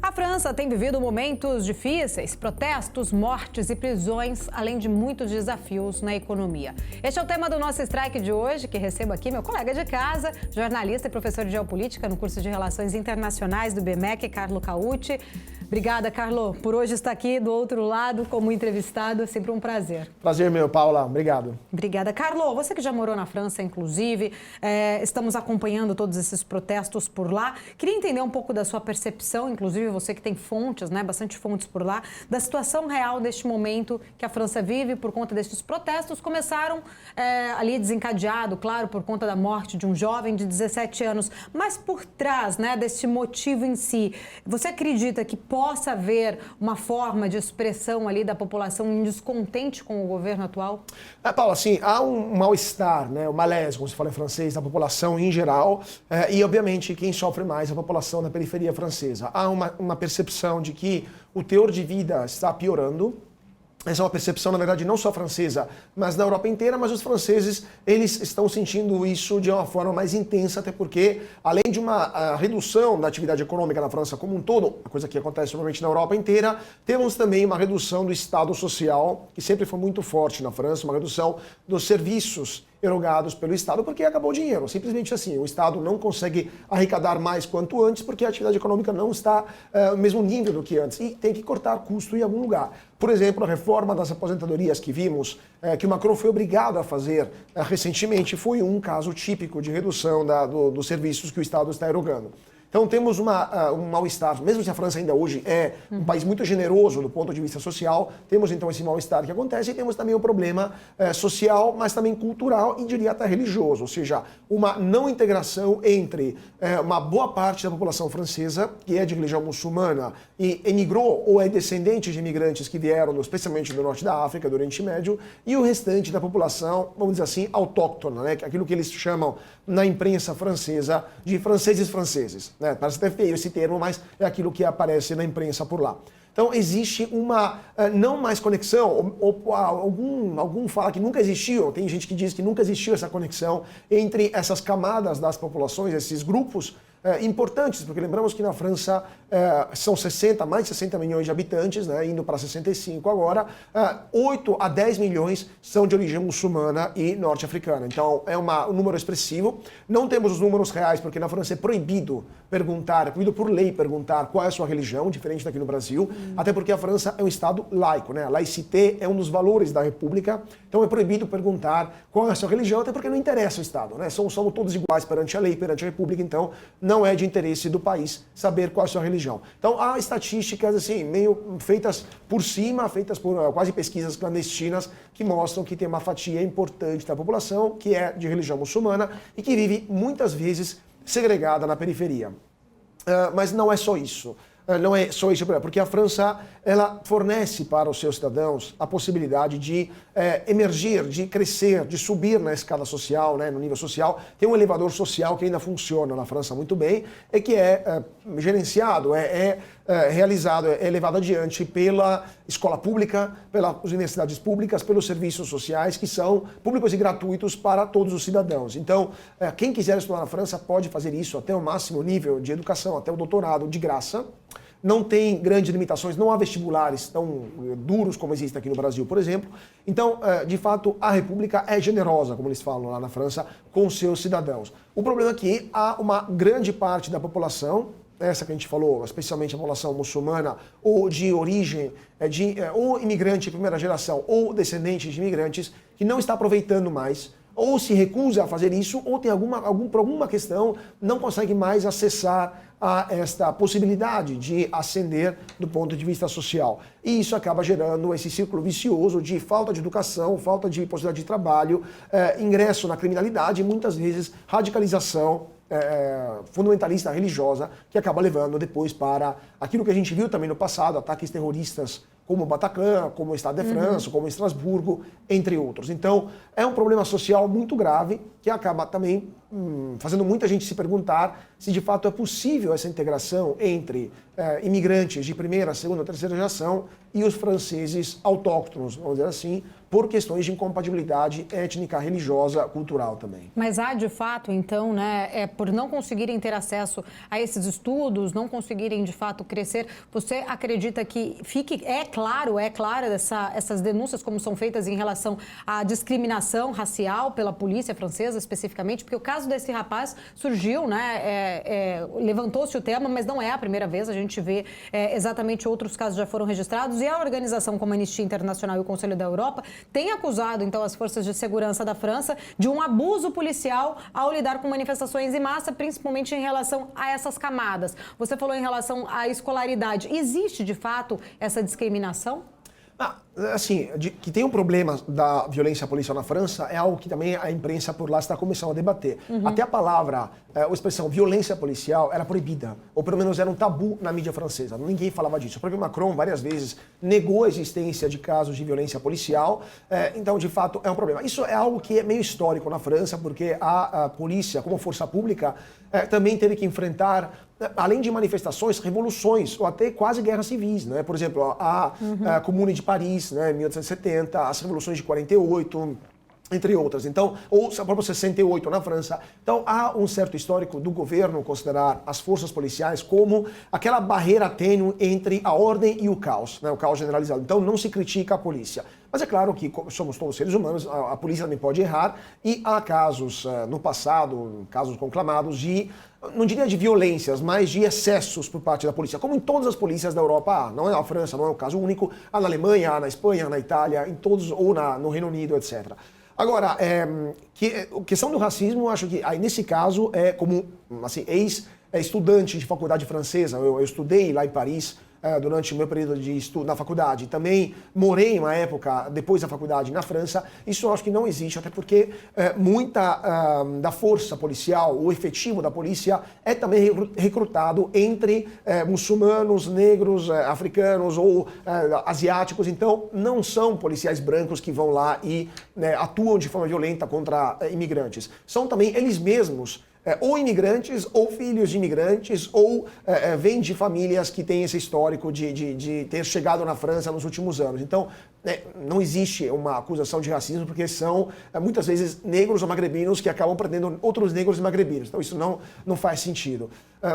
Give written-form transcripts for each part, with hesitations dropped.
A França tem vivido momentos difíceis, protestos, mortes e prisões, além de muitos desafios na economia. Este é o tema do nosso Strike de hoje, que recebo aqui meu colega de casa, jornalista e professor de geopolítica no curso de Relações Internacionais do BMEC, Carlo Caucci. Obrigada, Carlo, por hoje estar aqui do outro lado como entrevistado. É sempre um prazer. Prazer meu, Paula. Obrigado. Obrigada. Carlo, você que já morou na França, inclusive, estamos acompanhando todos esses protestos por lá. Queria entender um pouco da sua percepção, inclusive você que tem fontes, bastante fontes por lá, da situação real deste momento que a França vive por conta destes protestos. Começaram ali desencadeado, claro, por conta da morte de um jovem de 17 anos. Mas por trás desse motivo em si, você acredita que possa haver uma forma de expressão ali da população em descontente com o governo atual? Paula, sim, há um mal-estar, o malaise, como se fala em francês, da população em geral, e obviamente quem sofre mais é a população da periferia francesa. Há uma percepção de que o teor de vida está piorando. Essa é uma percepção, na verdade, não só francesa, mas da Europa inteira, mas os franceses, eles estão sentindo isso de uma forma mais intensa, até porque, além de uma redução da atividade econômica na França como um todo, a coisa que acontece normalmente na Europa inteira, temos também uma redução do Estado social, que sempre foi muito forte na França, uma redução dos serviços erogados pelo Estado, porque acabou o dinheiro. Simplesmente assim, o Estado não consegue arrecadar mais quanto antes, porque a atividade econômica não está no mesmo nível do que antes, e tem que cortar custo em algum lugar. Por exemplo, a reforma das aposentadorias que vimos, que o Macron foi obrigado a fazer recentemente, foi um caso típico de redução dos serviços que o Estado está erogando. Então temos um mal-estar, mesmo se a França ainda hoje é um país muito generoso do ponto de vista social, temos então esse mal-estar que acontece e temos também um problema social, mas também cultural e diria até religioso, ou seja, uma não integração entre uma boa parte da população francesa, que é de religião muçulmana e emigrou ou é descendente de imigrantes que vieram especialmente do norte da África, do Oriente Médio, e o restante da população, vamos dizer assim, autóctona, aquilo que eles chamam na imprensa francesa de franceses. Parece até feio esse termo, mas é aquilo que aparece na imprensa por lá. Então existe uma não mais conexão, ou algum fala que nunca existiu, tem gente que diz que nunca existiu essa conexão entre essas camadas das populações, esses grupos importantes, porque lembramos que na França são mais de 60 milhões de habitantes, indo para 65 agora, 8 a 10 milhões são de origem muçulmana e norte-africana. Então é um número expressivo. Não temos os números reais, porque na França é proibido perguntar, é proibido por lei perguntar qual é a sua religião, diferente daqui no Brasil, até porque a França é um Estado laico, A laicité é um dos valores da República, então é proibido perguntar qual é a sua religião, até porque não interessa o Estado, Somos todos iguais perante a lei, perante a República, então não é de interesse do país saber qual é a sua religião. Então há estatísticas assim, meio feitas por cima, feitas por quase pesquisas clandestinas, que mostram que tem uma fatia importante da população que é de religião muçulmana e que vive muitas vezes segregada na periferia. Mas não é só isso. Não é só isso, porque a França ela fornece para os seus cidadãos a possibilidade de emergir, de crescer, de subir na escala social, no nível social. Tem um elevador social que ainda funciona na França muito bem e que é gerenciado, realizado, é levado adiante pela escola pública, pelas universidades públicas, pelos serviços sociais que são públicos e gratuitos para todos os cidadãos. Então, quem quiser estudar na França pode fazer isso até o máximo nível de educação, até o doutorado de graça. Não tem grandes limitações, não há vestibulares tão duros como existem aqui no Brasil, por exemplo. Então, de fato, a República é generosa, como eles falam lá na França, com seus cidadãos. O problema é que há uma grande parte da população, essa que a gente falou, especialmente a população muçulmana, ou de origem, ou imigrante de primeira geração, ou descendente de imigrantes, que não está aproveitando mais, ou se recusa a fazer isso, ou tem por alguma questão, não consegue mais acessar a esta possibilidade de ascender do ponto de vista social. E isso acaba gerando esse círculo vicioso de falta de educação, falta de possibilidade de trabalho, ingresso na criminalidade e muitas vezes radicalização fundamentalista religiosa, que acaba levando depois para aquilo que a gente viu também no passado, ataques terroristas como o Bataclan, como o Stade de France, como Estrasburgo, entre outros. Então, é um problema social muito grave que acaba também fazendo muita gente se perguntar se de fato é possível essa integração entre imigrantes de primeira, segunda, terceira geração e os franceses autóctonos, vamos dizer assim, por questões de incompatibilidade étnica, religiosa, cultural também. Mas há, de fato, então, né, por não conseguirem ter acesso a esses estudos, não conseguirem, de fato, crescer, você acredita que é clara essas denúncias como são feitas em relação à discriminação racial pela polícia francesa, especificamente? Porque o caso desse rapaz surgiu, né, levantou-se o tema, mas não é a primeira vez, a gente vê exatamente outros casos já foram registrados, e a organização como a Anistia Internacional e o Conselho da Europa tem acusado, então, as forças de segurança da França de um abuso policial ao lidar com manifestações em massa, principalmente em relação a essas camadas. Você falou em relação à escolaridade. Existe, de fato, essa discriminação? Assim, que tem um problema da violência policial na França é algo que também a imprensa por lá está começando a debater. Até a palavra, a expressão violência policial era proibida, ou pelo menos era um tabu na mídia francesa. Ninguém falava disso. O próprio Macron, várias vezes, negou a existência de casos de violência policial. Então, de fato, é um problema. Isso é algo que é meio histórico na França, porque a polícia, como força pública, também teve que enfrentar, além de manifestações, revoluções, ou até quase guerras civis, né? Por exemplo, a Comune de Paris, né, em 1870, as revoluções de 48, entre outras. Então, ou o próprio 68 na França. Então, há um certo histórico do governo considerar as forças policiais como aquela barreira tênue entre a ordem e o caos, né, o caos generalizado. Então, não se critica a polícia. Mas é claro que somos todos seres humanos, a polícia também pode errar, e há casos no passado, casos conclamados de, não diria de violências, mas de excessos por parte da polícia, como em todas as polícias da Europa há. Não é a França, não é um caso único, há na Alemanha, há na Espanha, há na Itália, em todos, ou no Reino Unido, etc. Agora, a questão do racismo, eu acho que aí nesse caso é como assim, ex-estudante de faculdade francesa, eu estudei lá em Paris, durante o meu período de estudo na faculdade. Também morei uma época, depois da faculdade, na França. Isso eu acho que não existe, até porque muita da força policial, o efetivo da polícia, é também recrutado entre muçulmanos, negros, africanos ou asiáticos. Então, não são policiais brancos que vão lá e atuam de forma violenta contra imigrantes. São também eles mesmos ou imigrantes, ou filhos de imigrantes, ou vêm de famílias que têm esse histórico de ter chegado na França nos últimos anos. Então, não existe uma acusação de racismo, porque são, muitas vezes, negros ou magrebinos que acabam prendendo outros negros e magrebinos. Então, isso não faz sentido.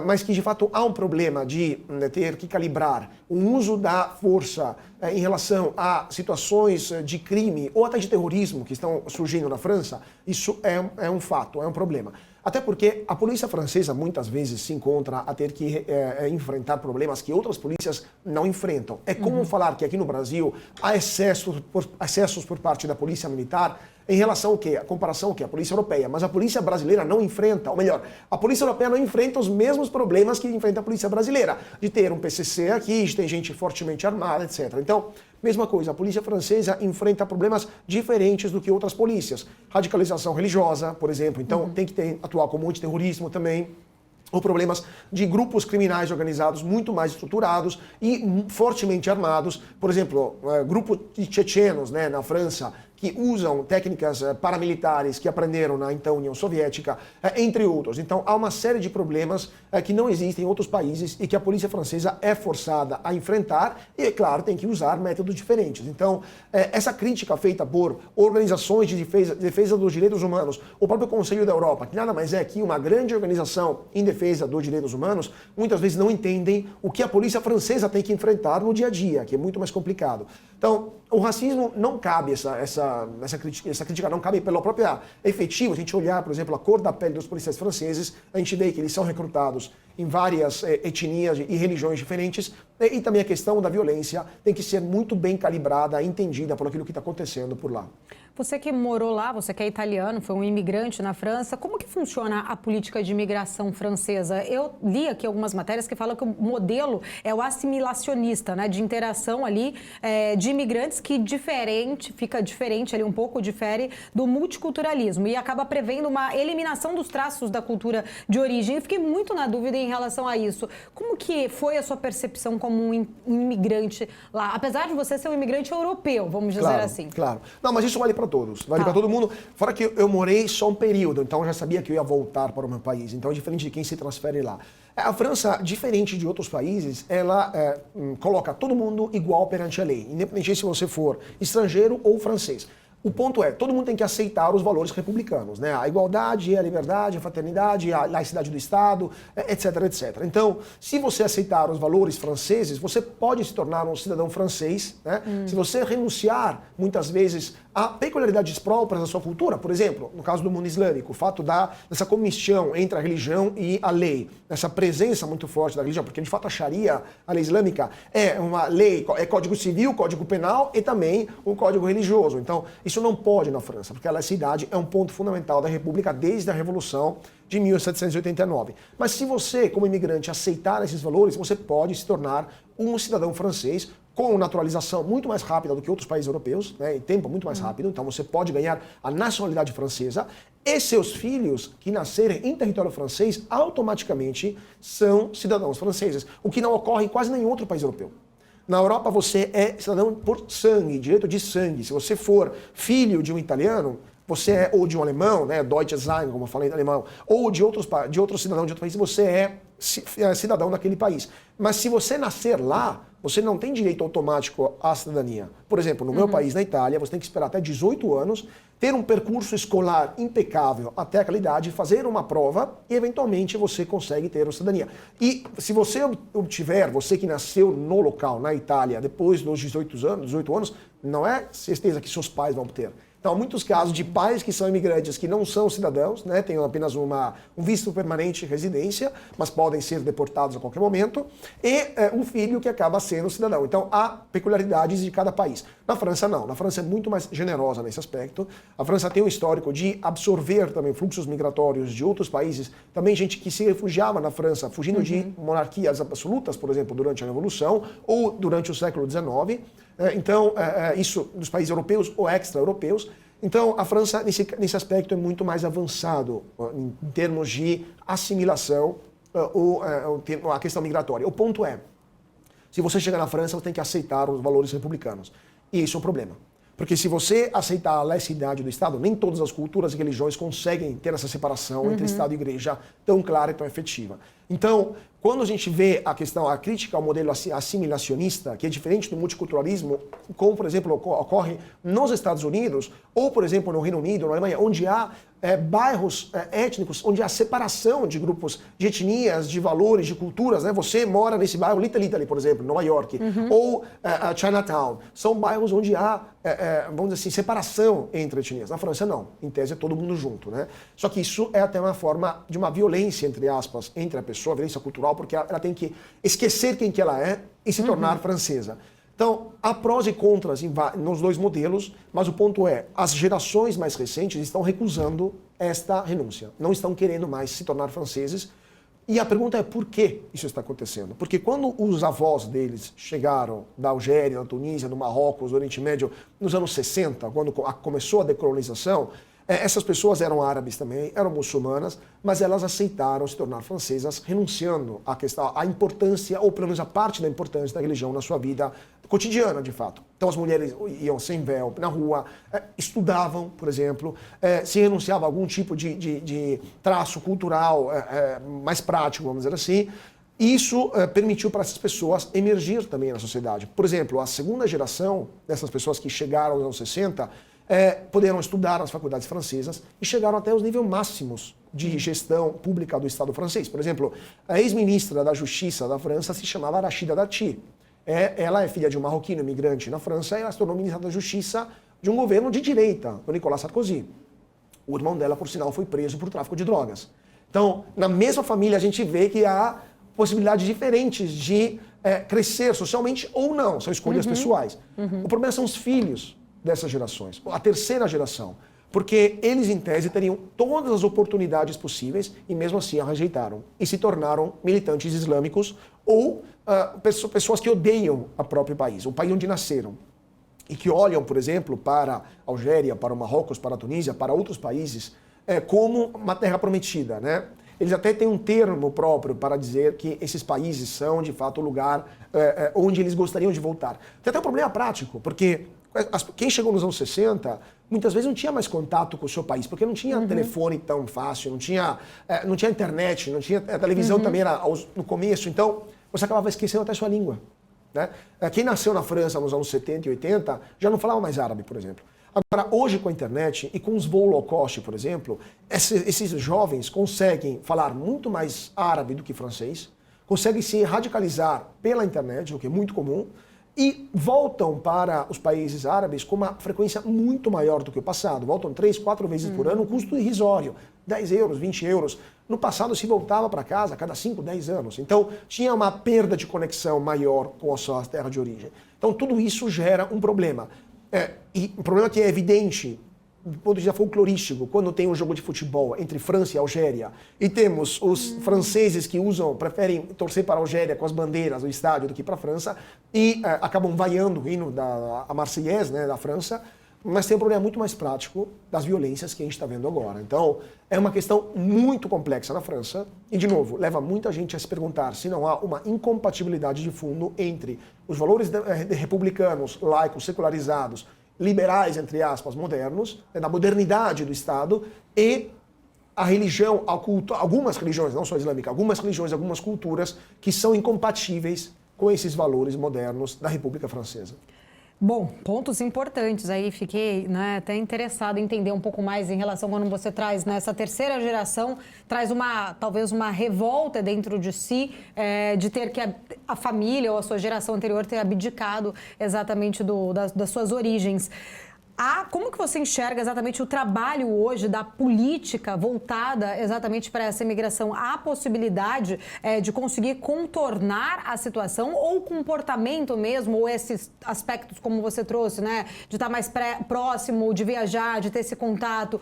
Mas que, de fato, há um problema de ter que calibrar o uso da força em relação a situações de crime ou até de terrorismo que estão surgindo na França. Isso é um fato, é um problema. Até porque a polícia francesa muitas vezes se encontra a ter que enfrentar problemas que outras polícias não enfrentam. É comum falar que aqui no Brasil há excessos por parte da polícia militar em relação ao quê? A comparação ao quê? A polícia europeia. Mas a polícia brasileira não enfrenta, ou melhor, a polícia europeia não enfrenta os mesmos problemas que enfrenta a polícia brasileira. De ter um PCC aqui, de ter gente fortemente armada, etc. Então, mesma coisa, a polícia francesa enfrenta problemas diferentes do que outras polícias. Radicalização religiosa, por exemplo. Então, tem que atuar com antiterrorismo também. Ou problemas de grupos criminais organizados muito mais estruturados e fortemente armados. Por exemplo, grupo de chechenos, né, na França, que usam técnicas paramilitares que aprenderam na então União Soviética, entre outros. Então, há uma série de problemas que não existem em outros países e que a polícia francesa é forçada a enfrentar e, é claro, tem que usar métodos diferentes. Então, essa crítica feita por organizações de defesa dos direitos humanos, o próprio Conselho da Europa, que nada mais é que uma grande organização em defesa dos direitos humanos, muitas vezes não entendem o que a polícia francesa tem que enfrentar no dia a dia, que é muito mais complicado. Então, o racismo não cabe, essa crítica não cabe pela própria efetiva. Se a gente olhar, por exemplo, a cor da pele dos policiais franceses, a gente vê que eles são recrutados em várias etnias e religiões diferentes, e também a questão da violência tem que ser muito bem calibrada, entendida por aquilo que está acontecendo por lá. Você que morou lá, você que é italiano, foi um imigrante na França, como que funciona a política de imigração francesa? Eu li aqui algumas matérias que falam que o modelo é o assimilacionista, né, de interação ali de imigrantes que fica diferente ali, um pouco difere do multiculturalismo e acaba prevendo uma eliminação dos traços da cultura de origem. Eu fiquei muito na dúvida em relação a isso. Como que foi a sua percepção como um imigrante lá? Apesar de você ser um imigrante europeu, vamos dizer assim. Claro. Não, mas isso vale para para todos, vale para todo mundo. Fora que eu morei só um período, então eu já sabia que eu ia voltar para o meu país. Então é diferente de quem se transfere lá. A França, diferente de outros países, ela coloca todo mundo igual perante a lei, independente se você for estrangeiro ou francês. O ponto é, todo mundo tem que aceitar os valores republicanos, né? A igualdade, a liberdade, a fraternidade, a laicidade do Estado, etc, etc. Então, se você aceitar os valores franceses, você pode se tornar um cidadão francês, né? Se você renunciar, muitas vezes, a peculiaridades próprias da sua cultura, por exemplo, no caso do mundo islâmico, o fato dessa comistião entre a religião e a lei, essa presença muito forte da religião, porque de fato a Sharia, a lei islâmica, é uma lei, é código civil, código penal e também um código religioso. Então, isso não pode na França, porque a laicidade é um ponto fundamental da República desde a Revolução de 1789. Mas se você, como imigrante, aceitar esses valores, você pode se tornar um cidadão francês com naturalização muito mais rápida do que outros países europeus, né, em tempo muito mais rápido. Então você pode ganhar a nacionalidade francesa e seus filhos que nascerem em território francês automaticamente são cidadãos franceses, o que não ocorre em quase nenhum outro país europeu. Na Europa você é cidadão por sangue, direito de sangue. Se você for filho de um italiano, você é, ou de um alemão, né, Deutsche Sein, como eu falei em alemão, ou de outro cidadão de outro país, você é cidadão daquele país. Mas se você nascer lá, você não tem direito automático à cidadania. Por exemplo, no meu país, na Itália, você tem que esperar até 18 anos, ter um percurso escolar impecável até aquela idade, fazer uma prova e, eventualmente, você consegue ter a cidadania. E se você obtiver, você que nasceu no local, na Itália, depois dos 18 anos, não é certeza que seus pais vão obter. Então, há muitos casos de pais que são imigrantes que não são cidadãos, né, têm apenas um visto permanente de residência, mas podem ser deportados a qualquer momento, e um filho que acaba sendo cidadão. Então, há peculiaridades de cada país. Na França, não. Na França é muito mais generosa nesse aspecto. A França tem um histórico de absorver também fluxos migratórios de outros países, também gente que se refugiava na França, fugindo de monarquias absolutas, por exemplo, durante a Revolução ou durante o século XIX. Então, isso dos países europeus ou extra-europeus. Então, a França, nesse aspecto, é muito mais avançado em termos de assimilação ou a questão migratória. O ponto é, se você chegar na França, você tem que aceitar os valores republicanos. E isso é um problema. Porque se você aceitar a laicidade do Estado, nem todas as culturas e religiões conseguem ter essa separação entre Estado e Igreja tão clara e tão efetiva. Então, quando a gente vê a crítica ao modelo assimilacionista, que é diferente do multiculturalismo, como, por exemplo, ocorre nos Estados Unidos, ou, por exemplo, no Reino Unido, na Alemanha, onde há bairros étnicos, onde há separação de grupos, de etnias, de valores, de culturas, né? Você mora nesse bairro Little Italy, por exemplo, Nova York, ou Chinatown. São bairros onde há, vamos dizer assim, separação entre etnias. Na França, não. Em tese, é todo mundo junto, né? Só que isso é até uma forma de uma violência, entre aspas, entre a pessoa, violência cultural, porque ela tem que esquecer quem que ela é e se tornar francesa. Então, há prós e contras nos dois modelos, mas o ponto é, as gerações mais recentes estão recusando esta renúncia, não estão querendo mais se tornar franceses. E a pergunta é por que isso está acontecendo? Porque quando os avós deles chegaram da Algéria, da Tunísia, do Marrocos, do Oriente Médio, nos anos 60, quando começou a decolonização, essas pessoas eram árabes também, eram muçulmanas, mas elas aceitaram se tornar francesas, renunciando à importância, ou pelo menos a parte da importância da religião na sua vida cotidiana, de fato. Então as mulheres iam sem véu na rua, estudavam, por exemplo, se renunciava a algum tipo de traço cultural mais prático, vamos dizer assim. Isso permitiu para essas pessoas emergir também na sociedade. Por exemplo, a segunda geração dessas pessoas que chegaram aos anos 60 puderam estudar nas faculdades francesas e chegaram até os níveis máximos de gestão pública do Estado francês. Por exemplo, a ex-ministra da Justiça da França se chamava Rachida Dati. Ela é filha de um marroquino imigrante na França e ela se tornou ministra da Justiça de um governo de direita, do Nicolas Sarkozy. O irmão dela, por sinal, foi preso por tráfico de drogas. Então, na mesma família, a gente vê que há possibilidades diferentes de crescer socialmente ou não, são escolhas pessoais. O problema são os filhos dessas gerações, a terceira geração, porque eles, em tese, teriam todas as oportunidades possíveis e mesmo assim a rejeitaram e se tornaram militantes islâmicos ou pessoas que odeiam o próprio país, o país onde nasceram e que olham, por exemplo, para a Algéria, para o Marrocos, para a Tunísia, para outros países como uma terra prometida, né? Eles até têm um termo próprio para dizer que esses países são, de fato, o lugar onde eles gostariam de voltar. Tem até um problema prático, porque quem chegou nos anos 60, muitas vezes não tinha mais contato com o seu país, porque não tinha telefone tão fácil, não tinha internet, não tinha, a televisão também era no começo, então você acabava esquecendo até a sua língua. Né? Quem nasceu na França nos anos 70 e 80 já não falava mais árabe, por exemplo. Agora, hoje com a internet e com os voos low cost, por exemplo, esses jovens conseguem falar muito mais árabe do que francês, conseguem se radicalizar pela internet, o que é muito comum, e voltam para os países árabes com uma frequência muito maior do que o passado. Voltam 3, 4 vezes por ano, um custo irrisório, 10 euros, 20 euros. No passado se voltava para casa a cada 5, 10 anos. Então tinha uma perda de conexão maior com a sua terra de origem. Então tudo isso gera um problema. E um problema que é evidente do ponto de vista folclorístico, quando tem um jogo de futebol entre França e Algéria, e temos os franceses que preferem torcer para a Algéria com as bandeiras do estádio do que para a França, e acabam vaiando o hino a Marseillaise, né, da França, mas tem um problema muito mais prático das violências que a gente está vendo agora. Então, é uma questão muito complexa na França, e, de novo, leva muita gente a se perguntar se não há uma incompatibilidade de fundo entre os valores republicanos, laicos, secularizados, liberais, entre aspas, modernos, da modernidade do Estado, e a religião, a cultura, algumas religiões, não só a islâmica, algumas religiões, algumas culturas que são incompatíveis com esses valores modernos da República Francesa. Bom, pontos importantes aí, fiquei, né, até interessado em entender um pouco mais em relação quando você traz nessa terceira geração, traz talvez uma revolta dentro de si, de ter que a família ou a sua geração anterior ter abdicado exatamente das suas origens. Como que você enxerga exatamente o trabalho hoje da política voltada exatamente para essa imigração? Há possibilidade de conseguir contornar a situação ou o comportamento mesmo, ou esses aspectos como você trouxe, né? De estar mais próximo, de viajar, de ter esse contato,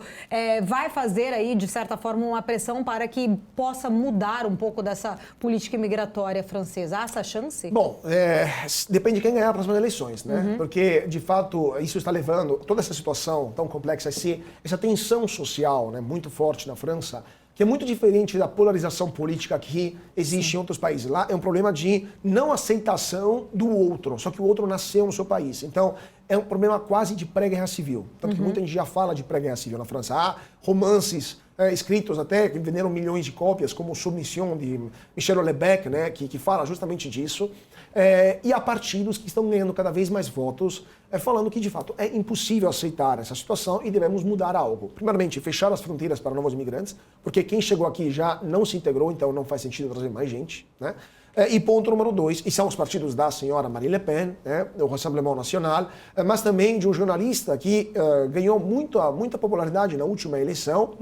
vai fazer aí, de certa forma, uma pressão para que possa mudar um pouco dessa política imigratória francesa? Há essa chance? Bom, depende de quem ganhar as próximas eleições, né? Porque, de fato, isso está levando toda essa situação tão complexa, essa tensão social, né, muito forte na França, que é muito diferente da polarização política que existe em outros países. Lá é um problema de não aceitação do outro, só que o outro nasceu no seu país. Então, é um problema quase de pré-guerra civil. Tanto que muita gente já fala de pré-guerra civil na França. Há romances escritos até, que venderam milhões de cópias, como Submission, de Michel Houellebecq, né, que fala justamente disso. E há partidos que estão ganhando cada vez mais votos, falando que, de fato, é impossível aceitar essa situação e devemos mudar algo. Primeiramente, fechar as fronteiras para novos imigrantes, porque quem chegou aqui já não se integrou, então não faz sentido trazer mais gente, né? E ponto número 2, e são os partidos da senhora Marine Le Pen, né, o Rassemblement National, mas também de um jornalista que ganhou muita popularidade na última eleição,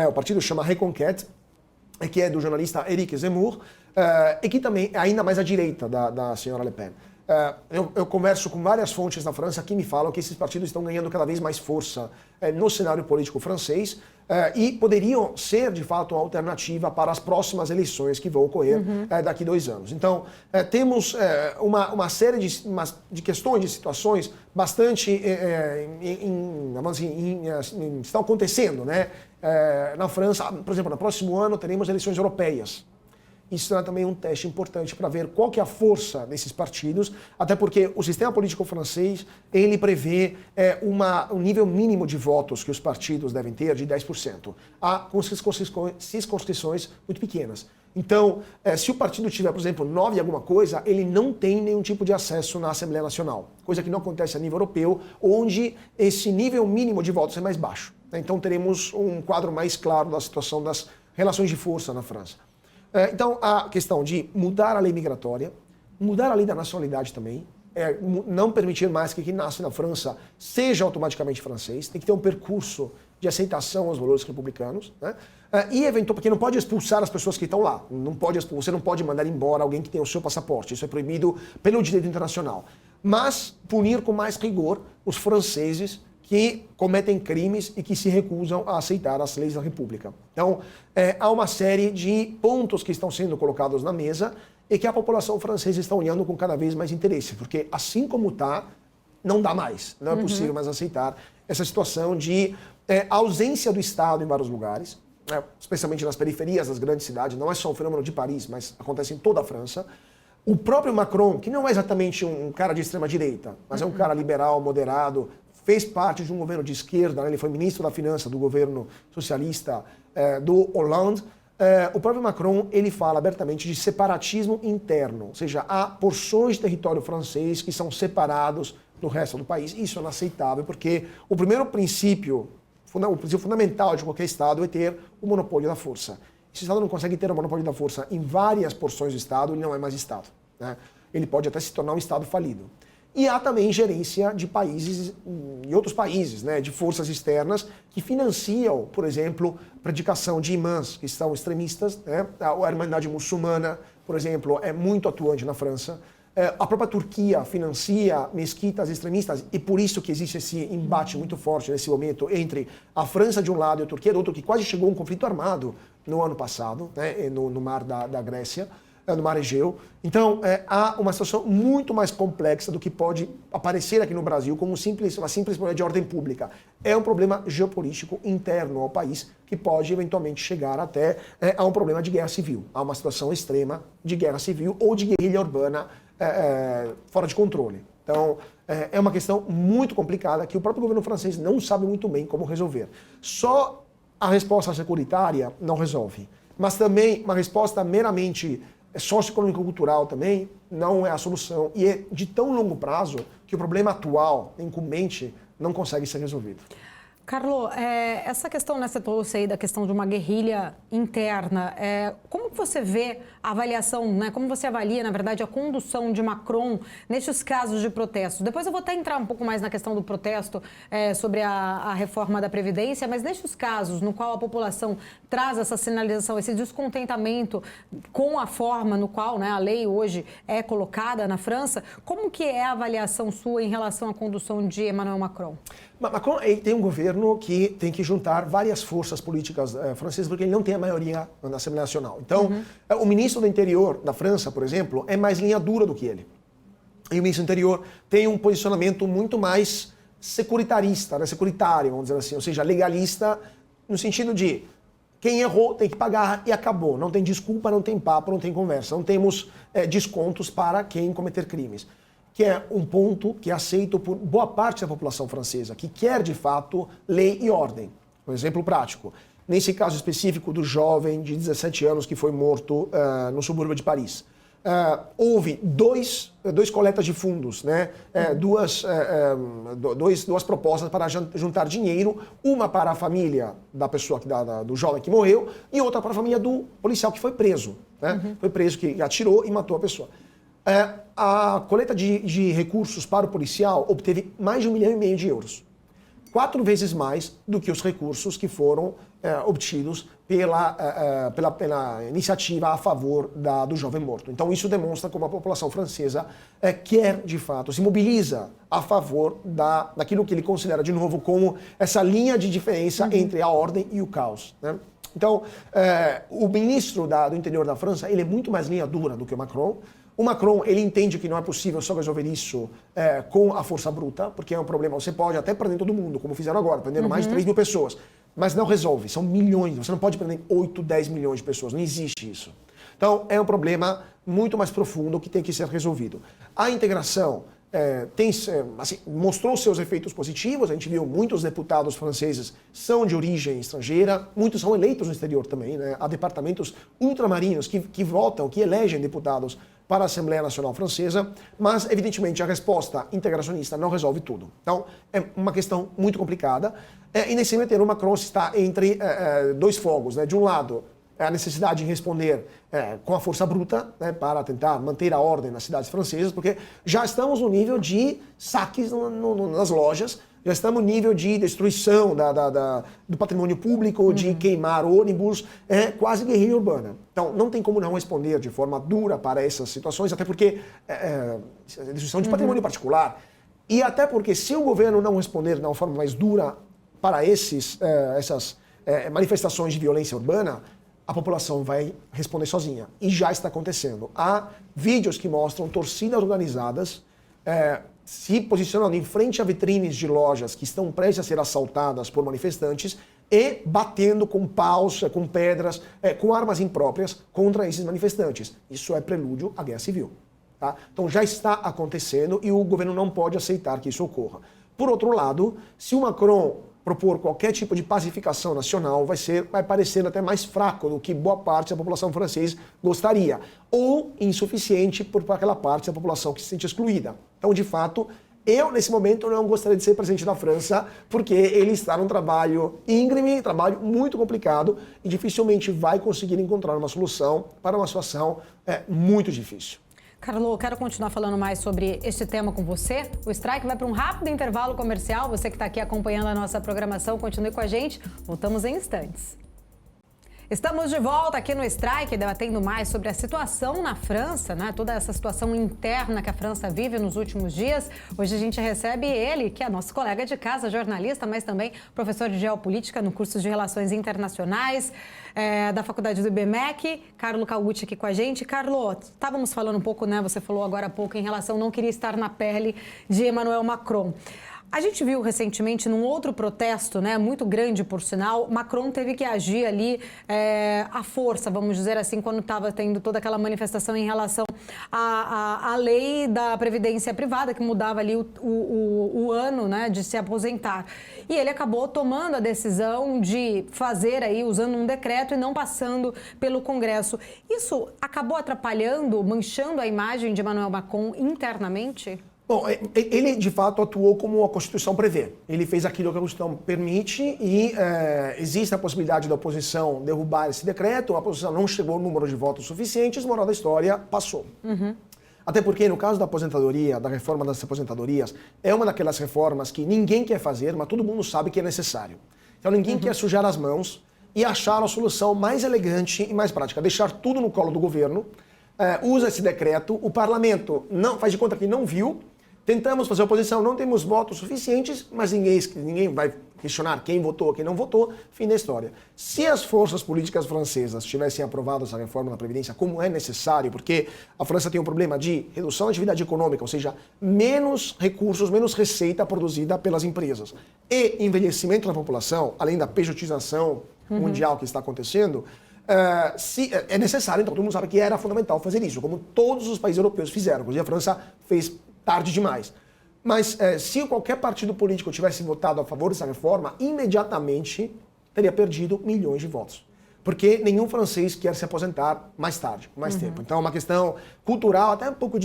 o partido chama Reconquête, que é do jornalista Éric Zemmour, e que também é ainda mais à direita da senhora Le Pen. Eu converso com várias fontes na França que me falam que esses partidos estão ganhando cada vez mais força no cenário político francês e poderiam ser, de fato, uma alternativa para as próximas eleições que vão ocorrer daqui 2 anos. Então, temos uma série de questões, de situações bastante estão acontecendo, né? Na França, por exemplo, no próximo ano teremos eleições europeias. Isso será também um teste importante para ver qual que é a força desses partidos, até porque o sistema político francês, ele prevê um nível mínimo de votos que os partidos devem ter de 10%. Há circunscrições muito pequenas. Então, se o partido tiver, por exemplo, 9 alguma coisa, ele não tem nenhum tipo de acesso na Assembleia Nacional, coisa que não acontece a nível europeu, onde esse nível mínimo de votos é mais baixo. Então, teremos um quadro mais claro da situação das relações de força na França. Então, a questão de mudar a lei migratória, mudar a lei da nacionalidade também, não permitir mais que quem nasce na França seja automaticamente francês, tem que ter um percurso de aceitação aos valores republicanos, né? E, porque não pode expulsar as pessoas que estão lá, você não pode mandar embora alguém que tem o seu passaporte, isso é proibido pelo direito internacional. Mas punir com mais rigor os franceses que cometem crimes e que se recusam a aceitar as leis da República. Então, há uma série de pontos que estão sendo colocados na mesa e que a população francesa está olhando com cada vez mais interesse, porque assim como está, não dá mais, não é possível mais aceitar essa situação de ausência do Estado em vários lugares, especialmente nas periferias das grandes cidades, não é só um fenômeno de Paris, mas acontece em toda a França, O próprio Macron, que não é exatamente um cara de extrema-direita, mas é um cara liberal, moderado, fez parte de um governo de esquerda, né? Ele foi ministro da Finança do governo socialista do Hollande. O próprio Macron, ele fala abertamente de separatismo interno, ou seja, há porções de território francês que são separados do resto do país. Isso é inaceitável, porque o primeiro princípio fundamental de qualquer Estado é ter o monopólio da força. Se o Estado não consegue ter o monopólio da força em várias porções do Estado, ele não é mais Estado, né? Ele pode até se tornar um Estado falido. E há também gerência de países, em outros países, né, de forças externas que financiam, por exemplo, predicação de imãs que são extremistas, né? A Irmandade Muçulmana, por exemplo, é muito atuante na França. A própria Turquia financia mesquitas extremistas e por isso que existe esse embate muito forte nesse momento entre a França de um lado e a Turquia do outro, que quase chegou a um conflito armado no ano passado, né, no mar da Grécia, no mar Egeu. Então, há uma situação muito mais complexa do que pode aparecer aqui no Brasil como uma simples problema de ordem pública. É um problema geopolítico interno ao país que pode eventualmente chegar até a um problema de guerra civil, a uma situação extrema de guerra civil ou de guerrilha urbana fora de controle. Então, é uma questão muito complicada que o próprio governo francês não sabe muito bem como resolver. Só a resposta securitária não resolve, mas também uma resposta meramente socioeconômico-cultural também não é a solução e é de tão longo prazo que o problema atual, incumbente, não consegue ser resolvido. Carlo, essa questão, né, você trouxe aí da questão de uma guerrilha interna, como que você vê a avaliação, né, como você avalia, na verdade, a condução de Macron nesses casos de protesto? Depois eu vou até entrar um pouco mais na questão do protesto sobre a reforma da Previdência, mas nesses casos no qual a população traz essa sinalização, esse descontentamento com a forma no qual, né, a lei hoje é colocada na França, como que é a avaliação sua em relação à condução de Emmanuel Macron? Macron tem um governo que tem que juntar várias forças políticas francesas, porque ele não tem a maioria na Assembleia Nacional. Então, o ministro do Interior da França, por exemplo, é mais linha dura do que ele. E o ministro do Interior tem um posicionamento muito mais securitarista, né, securitário, vamos dizer assim, ou seja, legalista, no sentido de quem errou tem que pagar e acabou. Não tem desculpa, não tem papo, não tem conversa. Não temos descontos para quem cometer crimes. Que é um ponto que é aceito por boa parte da população francesa, que quer, de fato, lei e ordem. Um exemplo prático. Nesse caso específico do jovem de 17 anos que foi morto no subúrbio de Paris. Houve duas coletas de fundos, né? Duas propostas para juntar dinheiro, uma para a família da pessoa, do jovem que morreu, e outra para a família do policial que foi preso. Né? Foi preso, que atirou e matou a pessoa. A coleta de recursos para o policial obteve mais de 1,5 milhão de euros. 4 vezes mais do que os recursos que foram obtidos pela iniciativa a favor do jovem morto. Então isso demonstra como a população francesa quer, de fato, se mobiliza a favor daquilo que ele considera, de novo, como essa linha de diferença entre a ordem e o caos. Né? Então, o ministro do Interior da França, ele é muito mais linha dura do que o Macron. O Macron, ele entende que não é possível só resolver isso com a força bruta, porque é um problema. Você pode até prender todo mundo, como fizeram agora, prendendo mais de 3 mil pessoas. Mas não resolve, são milhões. Você não pode prender 8, 10 milhões de pessoas, não existe isso. Então, é um problema muito mais profundo que tem que ser resolvido. A integração mostrou seus efeitos positivos. A gente viu muitos deputados franceses são de origem estrangeira, muitos são eleitos no exterior também. Né? Há departamentos ultramarinos que votam, que elegem deputados para a Assembleia Nacional Francesa, mas, evidentemente, a resposta integracionista não resolve tudo. Então, é uma questão muito complicada. E, nesse meio termo, o Macron está entre dois fogos. Né? De um lado, a necessidade de responder com a força bruta, né, para tentar manter a ordem nas cidades francesas, porque já estamos no nível de saques nas lojas, já estamos no nível de destruição do patrimônio público, de queimar ônibus, quase guerrilha urbana. Então, não tem como não responder de forma dura para essas situações, até porque destruição de patrimônio particular. E até porque, se o governo não responder de uma forma mais dura para essas manifestações de violência urbana, a população vai responder sozinha. E já está acontecendo. Há vídeos que mostram torcidas organizadas se posicionando em frente a vitrines de lojas que estão prestes a ser assaltadas por manifestantes e batendo com paus, com pedras, com armas impróprias contra esses manifestantes. Isso é prelúdio à guerra civil. Tá? Então já está acontecendo e o governo não pode aceitar que isso ocorra. Por outro lado, se o Macron propor qualquer tipo de pacificação nacional, vai parecer até mais fraco do que boa parte da população francesa gostaria, ou insuficiente por aquela parte da população que se sente excluída. Então, de fato, eu, nesse momento, não gostaria de ser presidente da França, porque ele está num trabalho íngreme, trabalho muito complicado, e dificilmente vai conseguir encontrar uma solução para uma situação muito difícil. Carlo, quero continuar falando mais sobre este tema com você. O Strike vai para um rápido intervalo comercial. Você que está aqui acompanhando a nossa programação, continue com a gente. Voltamos em instantes. Estamos de volta aqui no Strike, debatendo mais sobre a situação na França, né? Toda essa situação interna que a França vive nos últimos dias. Hoje a gente recebe ele, que é nosso colega de casa, jornalista, mas também professor de geopolítica no curso de Relações Internacionais da Faculdade do IBMEC, Carlo Caugucci aqui com a gente. Carlo, estávamos falando um pouco, né? Você falou agora há pouco em relação, não queria estar na pele de Emmanuel Macron. A gente viu recentemente num outro protesto, né, muito grande por sinal, Macron teve que agir ali à força, vamos dizer assim, quando estava tendo toda aquela manifestação em relação à lei da previdência privada, que mudava ali o ano, né, de se aposentar. E ele acabou tomando a decisão de fazer aí, usando um decreto e não passando pelo Congresso. Isso acabou atrapalhando, manchando a imagem de Emmanuel Macron internamente? Bom, ele de fato atuou como a Constituição prevê. Ele fez aquilo que a Constituição permite e existe a possibilidade da oposição derrubar esse decreto. A oposição não chegou ao número de votos suficientes, moral da história, passou. Uhum. Até porque no caso da aposentadoria, da reforma das aposentadorias, é uma daquelas reformas que ninguém quer fazer, mas todo mundo sabe que é necessário. Então ninguém quer sujar as mãos e achar a solução mais elegante e mais prática. Deixar tudo no colo do governo, usa esse decreto, o parlamento não faz de conta que não viu. Tentamos fazer oposição, não temos votos suficientes, mas ninguém vai questionar quem votou, quem não votou, fim da história. Se as forças políticas francesas tivessem aprovado essa reforma da Previdência como é necessário, porque a França tem um problema de redução da atividade econômica, ou seja, menos recursos, menos receita produzida pelas empresas, e envelhecimento da população, além da pejotização mundial que está acontecendo, se é necessário, então todo mundo sabe que era fundamental fazer isso, como todos os países europeus fizeram, inclusive a França fez tarde demais. Mas se qualquer partido político tivesse votado a favor dessa reforma, imediatamente teria perdido milhões de votos. Porque nenhum francês quer se aposentar mais tarde, com mais tempo. Então é uma questão cultural, até um pouco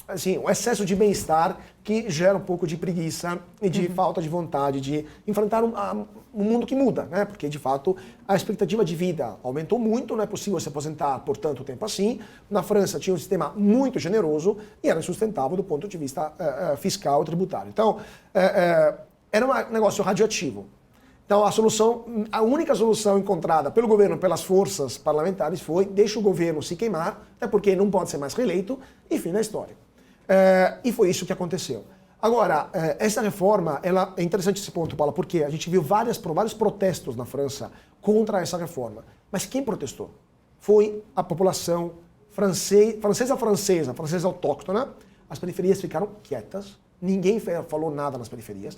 assim, um excesso de bem-estar que gera um pouco de preguiça e de falta de vontade de enfrentar um mundo que muda, né? Porque, de fato, a expectativa de vida aumentou muito, não é possível se aposentar por tanto tempo assim. Na França tinha um sistema muito generoso e era insustentável do ponto de vista fiscal e tributário. Então, era um negócio radioativo. Então, a única solução encontrada pelo governo, pelas forças parlamentares, foi deixa o governo se queimar, até porque não pode ser mais reeleito, e fim da história. E foi isso que aconteceu. Agora, essa reforma, ela é interessante esse ponto, Paula, porque a gente viu vários protestos na França contra essa reforma. Mas quem protestou? Foi a população francesa autóctona. As periferias ficaram quietas, ninguém falou nada nas periferias.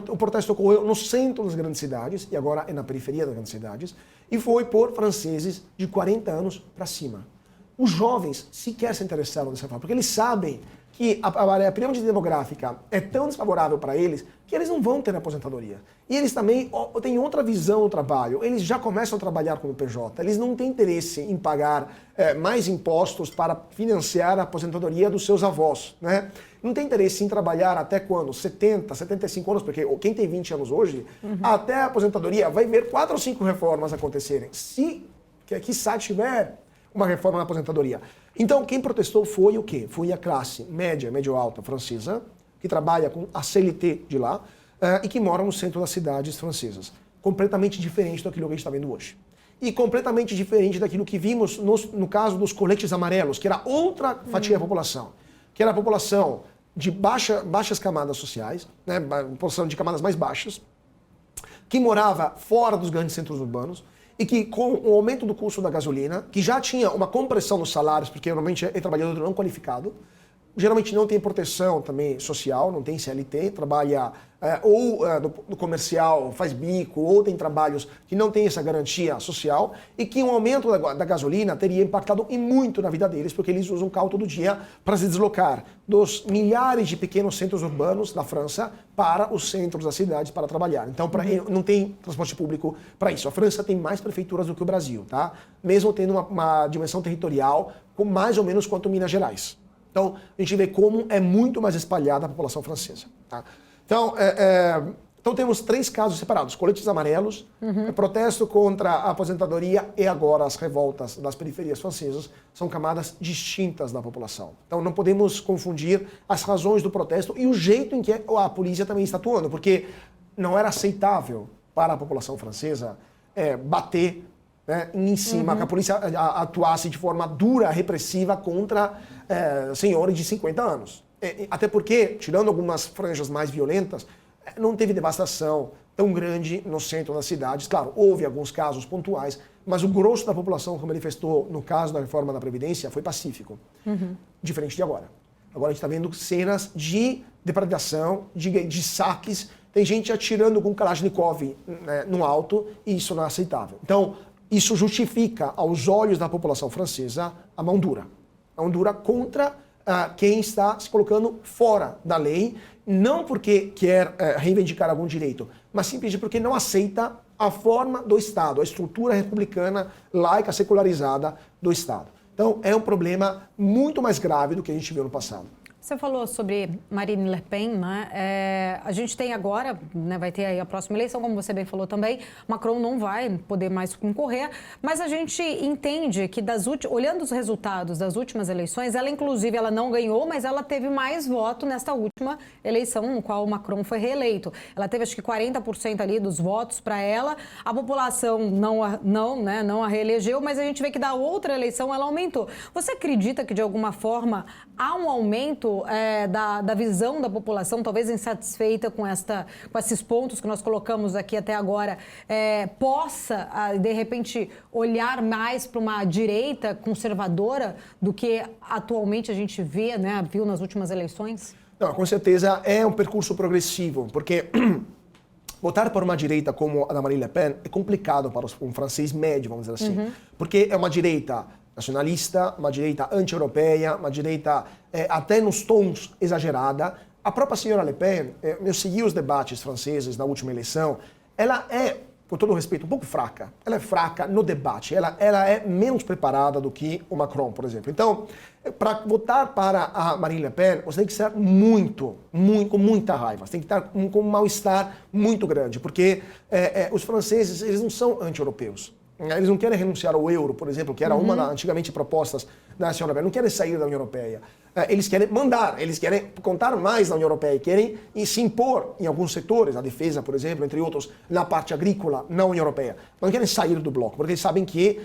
O protesto ocorreu no centro das grandes cidades, e agora é na periferia das grandes cidades, e foi por franceses de 40 anos para cima. Os jovens sequer se interessaram nessa reforma, porque eles sabem que a pirâmide demográfica é tão desfavorável para eles que eles não vão ter aposentadoria. E eles também têm outra visão do trabalho. Eles já começam a trabalhar como PJ. Eles não têm interesse em pagar mais impostos para financiar a aposentadoria dos seus avós, né? Não tem interesse em trabalhar até quando? 70, 75 anos, porque quem tem 20 anos hoje, até a aposentadoria vai ver 4 ou 5 reformas acontecerem. Se, quiçá, tiver uma reforma na aposentadoria. Então, quem protestou foi o quê? Foi a classe média, médio-alta francesa, que trabalha com a CLT de lá e que mora no centro das cidades francesas. Completamente diferente daquilo que a gente está vendo hoje. E completamente diferente daquilo que vimos no caso dos coletes amarelos, que era outra fatia da população, que era a população de baixas camadas sociais, né, população de camadas mais baixas, que morava fora dos grandes centros urbanos, e que com o aumento do custo da gasolina, que já tinha uma compressão nos salários, porque normalmente é trabalhador não qualificado, geralmente não tem proteção também social, não tem CLT, trabalha ou no comercial, faz bico, ou tem trabalhos que não tem essa garantia social, e que um aumento da gasolina teria impactado e muito na vida deles, porque eles usam carro todo dia para se deslocar dos milhares de pequenos centros urbanos da França para os centros das cidades para trabalhar. Então, não tem transporte público para isso. A França tem mais prefeituras do que o Brasil, tá? Mesmo tendo uma dimensão territorial com mais ou menos quanto Minas Gerais. Então, a gente vê como é muito mais espalhada a população francesa. Tá? Então temos 3 casos separados: coletes amarelos, protesto contra a aposentadoria e agora as revoltas das periferias francesas. São camadas distintas da população. Então não podemos confundir as razões do protesto e o jeito em que a polícia também está atuando, porque não era aceitável para a população francesa bater, né, em cima, que a polícia atuasse de forma dura, repressiva contra senhores de 50 anos. Até porque, tirando algumas franjas mais violentas, não teve devastação tão grande no centro das cidades. Claro, houve alguns casos pontuais, mas o grosso da população que manifestou no caso da reforma da Previdência foi pacífico. Diferente de agora. Agora a gente está vendo cenas de depredação, de saques, tem gente atirando com Kalashnikov, né, no alto, e isso não é aceitável. Então, isso justifica, aos olhos da população francesa, a mão dura. A mão dura contra quem está se colocando fora da lei, não porque quer reivindicar algum direito, mas simplesmente porque não aceita a forma do Estado, a estrutura republicana, laica, secularizada do Estado. Então, é um problema muito mais grave do que a gente viu no passado. Você falou sobre Marine Le Pen, né? A gente tem agora, né, vai ter aí a próxima eleição, como você bem falou também, Macron não vai poder mais concorrer, mas a gente entende que olhando os resultados das últimas eleições, ela inclusive ela não ganhou, mas ela teve mais voto nesta última eleição, no qual o Macron foi reeleito. Ela teve acho que 40% ali dos votos para ela, a população não a reelegeu, mas a gente vê que da outra eleição ela aumentou. Você acredita que de alguma forma há um aumento da visão da população, talvez insatisfeita com esses pontos que nós colocamos aqui até agora, possa, de repente, olhar mais para uma direita conservadora do que atualmente a gente vê, né, viu nas últimas eleições? Não, com certeza é um percurso progressivo, porque votar por uma direita como a da Marine Le Pen é complicado para um francês médio, vamos dizer assim, porque é uma direita nacionalista, uma direita anti-europeia, uma direita até nos tons exagerada. A própria senhora Le Pen, eu segui os debates franceses na última eleição, ela é, com todo respeito, um pouco fraca. Ela é fraca no debate, ela é menos preparada do que o Macron, por exemplo. Então, para votar para a Marine Le Pen, você tem que estar com muita raiva, você tem que estar com um mal-estar muito grande, porque os franceses, eles não são anti-europeus. Eles não querem renunciar ao euro, por exemplo, que era uma das antigamente propostas da União Europeia. Não querem sair da União Europeia. Eles querem mandar, eles querem contar mais na União Europeia, querem se impor em alguns setores, a defesa, por exemplo, entre outros, na parte agrícola, na União Europeia. Mas não querem sair do bloco, porque eles sabem que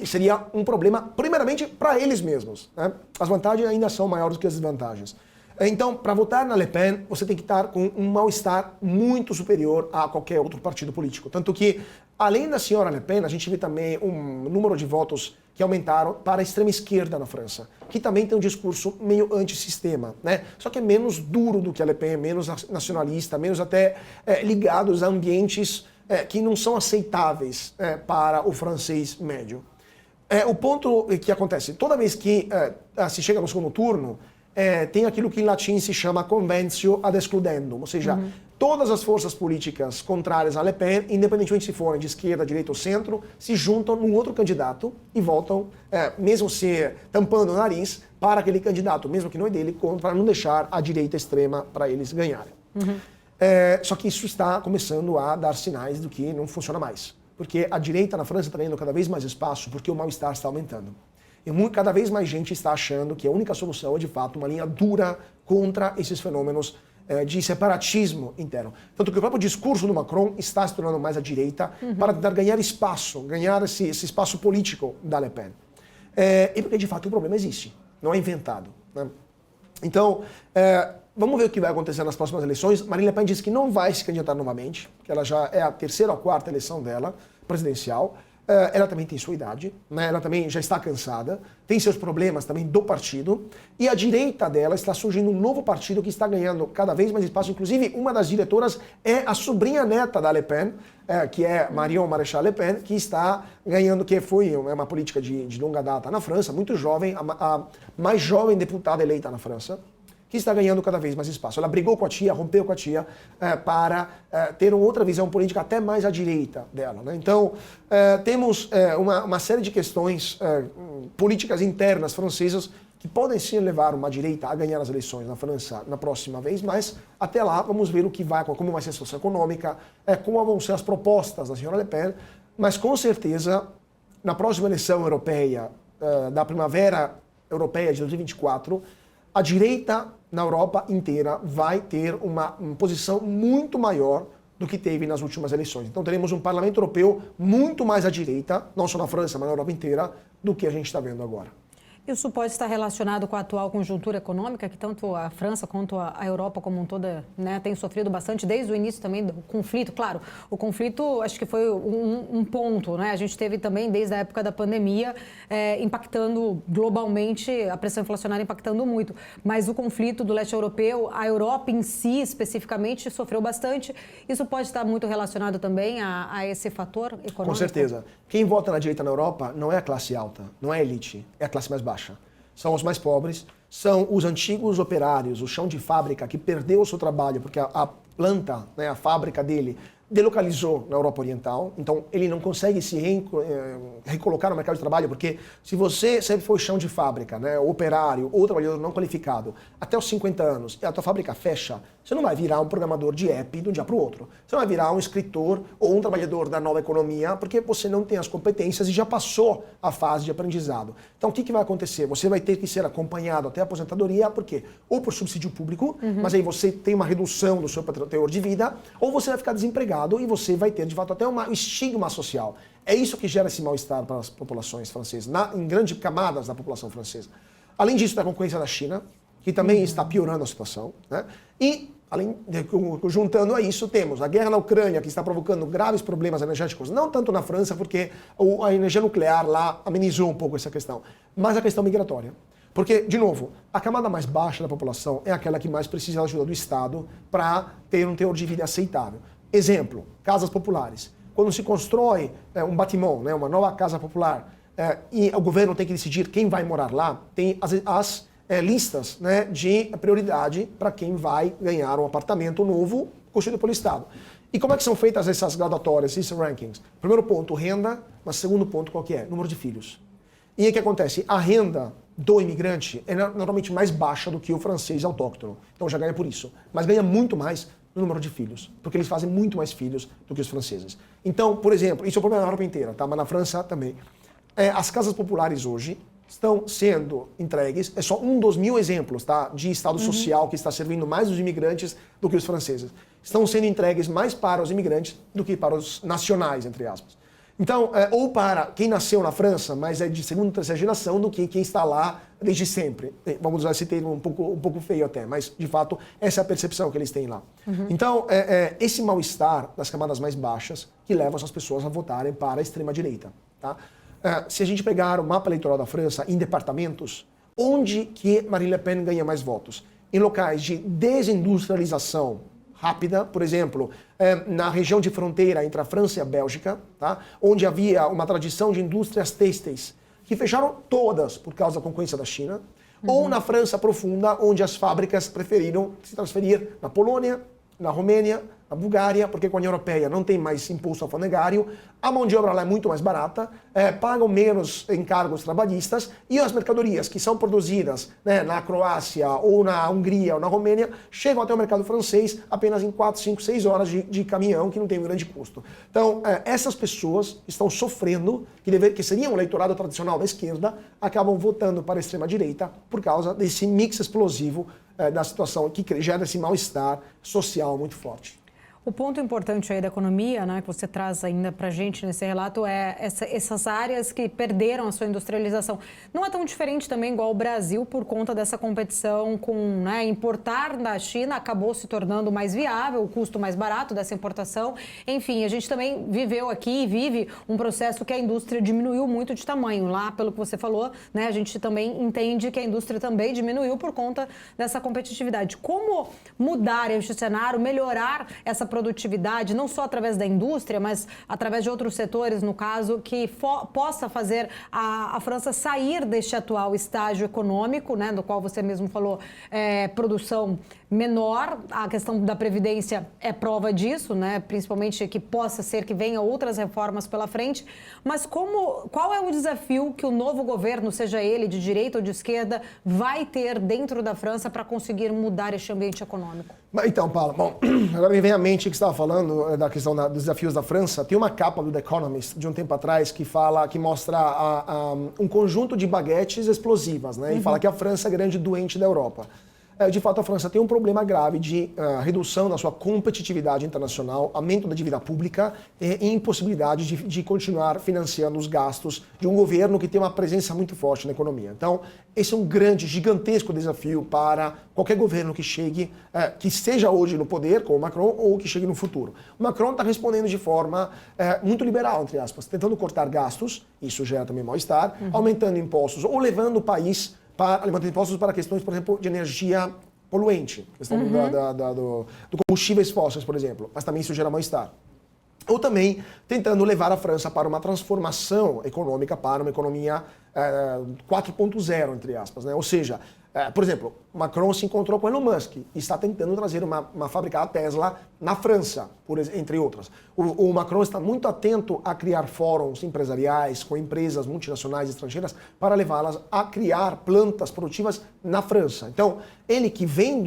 seria um problema, primeiramente, para eles mesmos, né? As vantagens ainda são maiores do que as desvantagens. Então, para votar na Le Pen, você tem que estar com um mal-estar muito superior a qualquer outro partido político. Tanto que, além da senhora Le Pen, a gente vê também um número de votos que aumentaram para a extrema esquerda na França, que também tem um discurso meio antissistema, né? Só que é menos duro do que a Le Pen, menos nacionalista, menos até ligados a ambientes que não são aceitáveis para o francês médio. O ponto que acontece, toda vez que se chega no segundo turno, tem aquilo que em latim se chama conventio ad excludendum, ou seja, todas as forças políticas contrárias a Le Pen, independentemente se forem de esquerda, direita ou centro, se juntam num outro candidato e votam, mesmo se tampando o nariz, para aquele candidato, mesmo que não é dele, para não deixar a direita extrema para eles ganharem. Só que isso está começando a dar sinais do que não funciona mais, porque a direita na França está ganhando cada vez mais espaço, porque o mal-estar está aumentando. E cada vez mais gente está achando que a única solução é, de fato, uma linha dura contra esses fenômenos de separatismo interno. Tanto que o próprio discurso do Macron está se tornando mais à direita para tentar ganhar espaço, ganhar esse espaço político da Le Pen. E porque, de fato, o problema existe, não é inventado, né? Então, vamos ver o que vai acontecer nas próximas eleições. Marine Le Pen disse que não vai se candidatar novamente, que ela já é a terceira ou quarta eleição dela, presidencial. ela também tem sua idade, né? Ela também já está cansada, tem seus problemas também do partido, e à direita dela está surgindo um novo partido que está ganhando cada vez mais espaço. Inclusive, uma das diretoras é a sobrinha neta da Le Pen, que é Marion Maréchal Le Pen, que está ganhando, que foi uma política de longa data na França, muito jovem, a mais jovem deputada eleita na França, que está ganhando cada vez mais espaço. Ela brigou com a tia, rompeu com a tia, para ter uma outra visão política até mais à direita dela, né? Então, temos uma série de questões políticas internas francesas que podem sim levar uma direita a ganhar as eleições na França na próxima vez, mas até lá vamos ver o que vai, como vai ser a situação econômica, como vão ser as propostas da senhora Le Pen, mas com certeza, na próxima eleição europeia, da primavera europeia de 2024, a direita na Europa inteira vai ter uma posição muito maior do que teve nas últimas eleições. Então teremos um parlamento europeu muito mais à direita, não só na França, mas na Europa inteira, do que a gente está vendo agora. Isso pode estar relacionado com a atual conjuntura econômica, que tanto a França quanto a Europa como um todo, né, tem sofrido bastante desde o início também do conflito. Claro, o conflito acho que foi um ponto, né? A gente teve também desde a época da pandemia impactando globalmente, a pressão inflacionária impactando muito. Mas o conflito do leste europeu, a Europa em si especificamente sofreu bastante. Isso pode estar muito relacionado também a esse fator econômico? Com certeza. Quem vota na direita na Europa não é a classe alta, não é a elite, é a classe mais baixa. São os mais pobres, são os antigos operários, o chão de fábrica que perdeu o seu trabalho porque a planta, né, a fábrica dele delocalizou na Europa Oriental, então ele não consegue se recolocar no mercado de trabalho, porque se você sempre foi chão de fábrica, né, operário ou trabalhador não qualificado, até os 50 anos, e a tua fábrica fecha, você não vai virar um programador de app de um dia para o outro. Você não vai virar um escritor ou um trabalhador da nova economia, porque você não tem as competências e já passou a fase de aprendizado. Então o que vai acontecer? Você vai ter que ser acompanhado até a aposentadoria, porque ou por subsídio público, mas aí você tem uma redução do seu teor de vida, ou você vai ficar desempregado e você vai ter, de fato, até um estigma social. É isso que gera esse mal-estar para as populações francesas, em grandes camadas da população francesa. Além disso, tem a concorrência da China, que também está piorando a situação, né? E, juntando a isso, temos a guerra na Ucrânia, que está provocando graves problemas energéticos, não tanto na França, porque a energia nuclear lá amenizou um pouco essa questão, mas a questão migratória. Porque, de novo, a camada mais baixa da população é aquela que mais precisa da ajuda do Estado para ter um teor de vida aceitável. Exemplo, casas populares. Quando se constrói um bâtiment, né, uma nova casa popular, e o governo tem que decidir quem vai morar lá, tem as listas, né, de prioridade para quem vai ganhar um apartamento novo construído pelo Estado. E como é que são feitas essas graduatórias, esses rankings? Primeiro ponto, renda, mas segundo ponto, qual que é? Número de filhos. E aí o que acontece? A renda do imigrante é normalmente mais baixa do que o francês autóctono. Então já ganha por isso. Mas ganha muito mais no número de filhos, porque eles fazem muito mais filhos do que os franceses. Então, por exemplo, isso é um problema na Europa inteira, tá? Mas na França também. As casas populares hoje estão sendo entregues, é só um dos 1000 exemplos, tá, de Estado social que está servindo mais os imigrantes do que os franceses. Estão sendo entregues mais para os imigrantes do que para os nacionais, entre aspas. Então, ou para quem nasceu na França, mas é de segunda ou terceira geração, do que quem está lá desde sempre. Vamos usar esse termo um pouco feio até, mas, de fato, essa é a percepção que eles têm lá. Então, esse mal-estar das camadas mais baixas que leva essas pessoas a votarem para a extrema-direita. Tá? Se a gente pegar o mapa eleitoral da França em departamentos, onde que Marine Le Pen ganha mais votos? Em locais de desindustrialização rápida, por exemplo, na região de fronteira entre a França e a Bélgica, tá? Onde havia uma tradição de indústrias têxteis, que fecharam todas por causa da concorrência da China, ou na França profunda, onde as fábricas preferiram se transferir na Polônia, na Romênia, na Bulgária, porque com a União Europeia não tem mais imposto alfandegário, a mão de obra lá é muito mais barata, pagam menos encargos trabalhistas e as mercadorias que são produzidas, né, na Croácia ou na Hungria ou na Romênia chegam até o mercado francês apenas em 4, 5, 6 horas de caminhão, que não tem um grande custo. Então, essas pessoas estão sofrendo, que seriam um eleitorado tradicional da esquerda, acabam votando para a extrema-direita por causa desse mix explosivo da situação que gera esse mal-estar social muito forte. O ponto importante aí da economia, né, que você traz ainda para a gente nesse relato é essas áreas que perderam a sua industrialização. Não é tão diferente também igual o Brasil por conta dessa competição com, né, importar da China acabou se tornando mais viável, o custo mais barato dessa importação. Enfim, a gente também viveu aqui e vive um processo que a indústria diminuiu muito de tamanho. Lá, pelo que você falou, né, a gente também entende que a indústria também diminuiu por conta dessa competitividade. Como mudar este cenário, melhorar essa produtividade, não só através da indústria, mas através de outros setores, no caso, que possa fazer a França sair deste atual estágio econômico, né, do qual você mesmo falou, produção menor. A questão da Previdência é prova disso, né, principalmente que possa ser que venha outras reformas pela frente. Mas qual é o desafio que o novo governo, seja ele de direita ou de esquerda, vai ter dentro da França para conseguir mudar este ambiente econômico? Então, Paula, bom, agora me vem à mente que você estava falando da questão dos desafios da França. Tem uma capa do The Economist de um tempo atrás que mostra um conjunto de baguetes explosivas, né? E fala que a França é a grande doente da Europa. De fato, a França tem um problema grave de redução da sua competitividade internacional, aumento da dívida pública e impossibilidade de continuar financiando os gastos de um governo que tem uma presença muito forte na economia. Então, esse é um grande, gigantesco desafio para qualquer governo que chegue, que esteja hoje no poder, como o Macron, ou que chegue no futuro. O Macron está respondendo de forma muito liberal, entre aspas, tentando cortar gastos, isso gera também mal-estar, aumentando impostos ou levando o país levantando impostos para questões, por exemplo, de energia poluente, questão do combustíveis fósseis, por exemplo, mas também isso gera mal-estar. Ou também tentando levar a França para uma transformação econômica, para uma economia 4.0, entre aspas, né? Ou seja, por exemplo, Macron se encontrou com Elon Musk e está tentando trazer uma fábrica da Tesla na França, entre outras. O Macron está muito atento a criar fóruns empresariais com empresas multinacionais estrangeiras para levá-las a criar plantas produtivas na França. Então, ele que vem